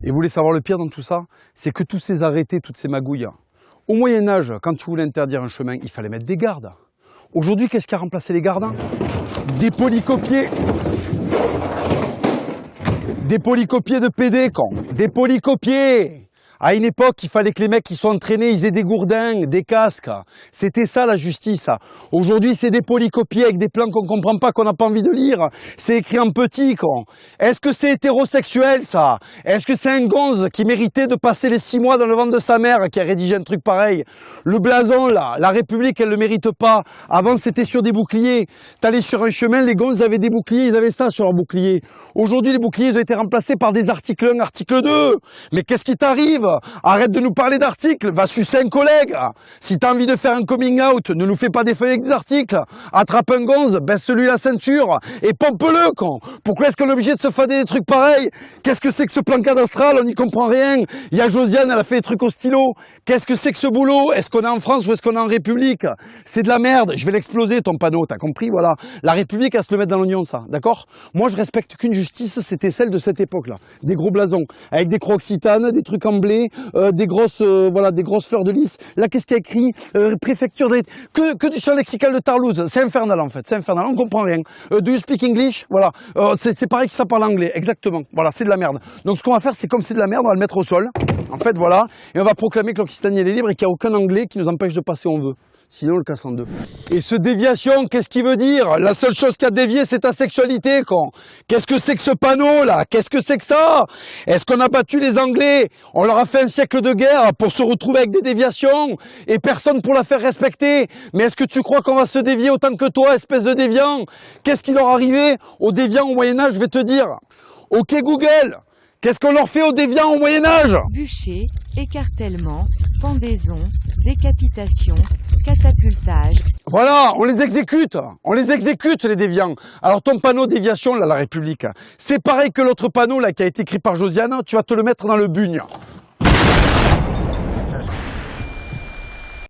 Et vous voulez savoir le pire dans tout ça? C'est que tous ces arrêtés, toutes ces magouilles, au Moyen-Âge, quand tu voulais interdire un chemin, il fallait mettre des gardes. Aujourd'hui, qu'est-ce qui a remplacé les gardes? Des polycopiers. Des polycopiers de PD, con. Des polycopiers. À une époque, il fallait que les mecs qui sont entraînés, ils aient des gourdins, des casques. C'était ça la justice. Aujourd'hui, c'est des polycopiés avec des plans qu'on comprend pas, qu'on n'a pas envie de lire. C'est écrit en petit, con. Est-ce que c'est hétérosexuel, ça? Est-ce que c'est un gonze qui méritait de passer les 6 mois dans le ventre de sa mère qui a rédigé un truc pareil? Le blason, là, la République, elle le mérite pas. Avant, c'était sur des boucliers. T'allais sur un chemin, les gonzes avaient des boucliers, ils avaient ça sur leurs boucliers. Aujourd'hui, les boucliers, ils ont été remplacés par des articles 1, article 2. Mais qu'est-ce qui t'arrive? Arrête de nous parler d'articles, va sucer un collègue. Si t'as envie de faire un coming out, ne nous fais pas des feuilles avec des articles. Attrape un gonze, baisse-lui la ceinture et pompe-le, con. Pourquoi est-ce qu'on est obligé de se fader des trucs pareils? Qu'est-ce que c'est que ce plan cadastral? On n'y comprend rien. Il y a Josiane, elle a fait des trucs au stylo. Qu'est-ce que c'est que ce boulot? Est-ce qu'on est en France ou est-ce qu'on est en République? C'est de la merde. Je vais l'exploser, ton panneau, t'as compris? Voilà. La République, elle se le met dans l'oignon, ça. D'accord? Moi, je respecte qu'une justice, c'était celle de cette époque-là. Des gros blasons, avec des croix occitanes, des trucs en blé, des grosses fleurs de lys. Là, qu'est-ce qu'il y a écrit? Préfecture de... que du champ lexical de Tarlouse. C'est infernal, en fait. C'est infernal. On comprend rien. Do you speak English? Voilà. C'est pareil que ça parle anglais. Exactement. Voilà. C'est de la merde. Donc, ce qu'on va faire, c'est comme c'est de la merde, on va le mettre au sol. En fait, voilà. Et on va proclamer que l'Occitanie, elle est libre et qu'il n'y a aucun anglais qui nous empêche de passer où on veut. Sinon, on le casse en deux. Et ce déviation, qu'est-ce qu'il veut dire? La seule chose qui a dévié, c'est ta sexualité, con. Qu'est-ce que c'est que ce panneau, là? Qu'est-ce que c'est que ça? Est-ce qu'on a battu les Anglais? On leur a fait un siècle de guerre pour se retrouver avec des déviations et personne pour la faire respecter. Mais est-ce que tu crois qu'on va se dévier autant que toi, espèce de déviant? Qu'est-ce qui leur arrivait aux déviants au Moyen-Âge? Je vais te dire. Ok Google, qu'est-ce qu'on leur fait aux déviants au Moyen-Âge? Bûcher, écartèlement, pendaison, décapitation, catapultage. Voilà, on les exécute les déviants. Alors ton panneau déviation, là, la République, c'est pareil que l'autre panneau là qui a été écrit par Josiane, tu vas te le mettre dans le bugne.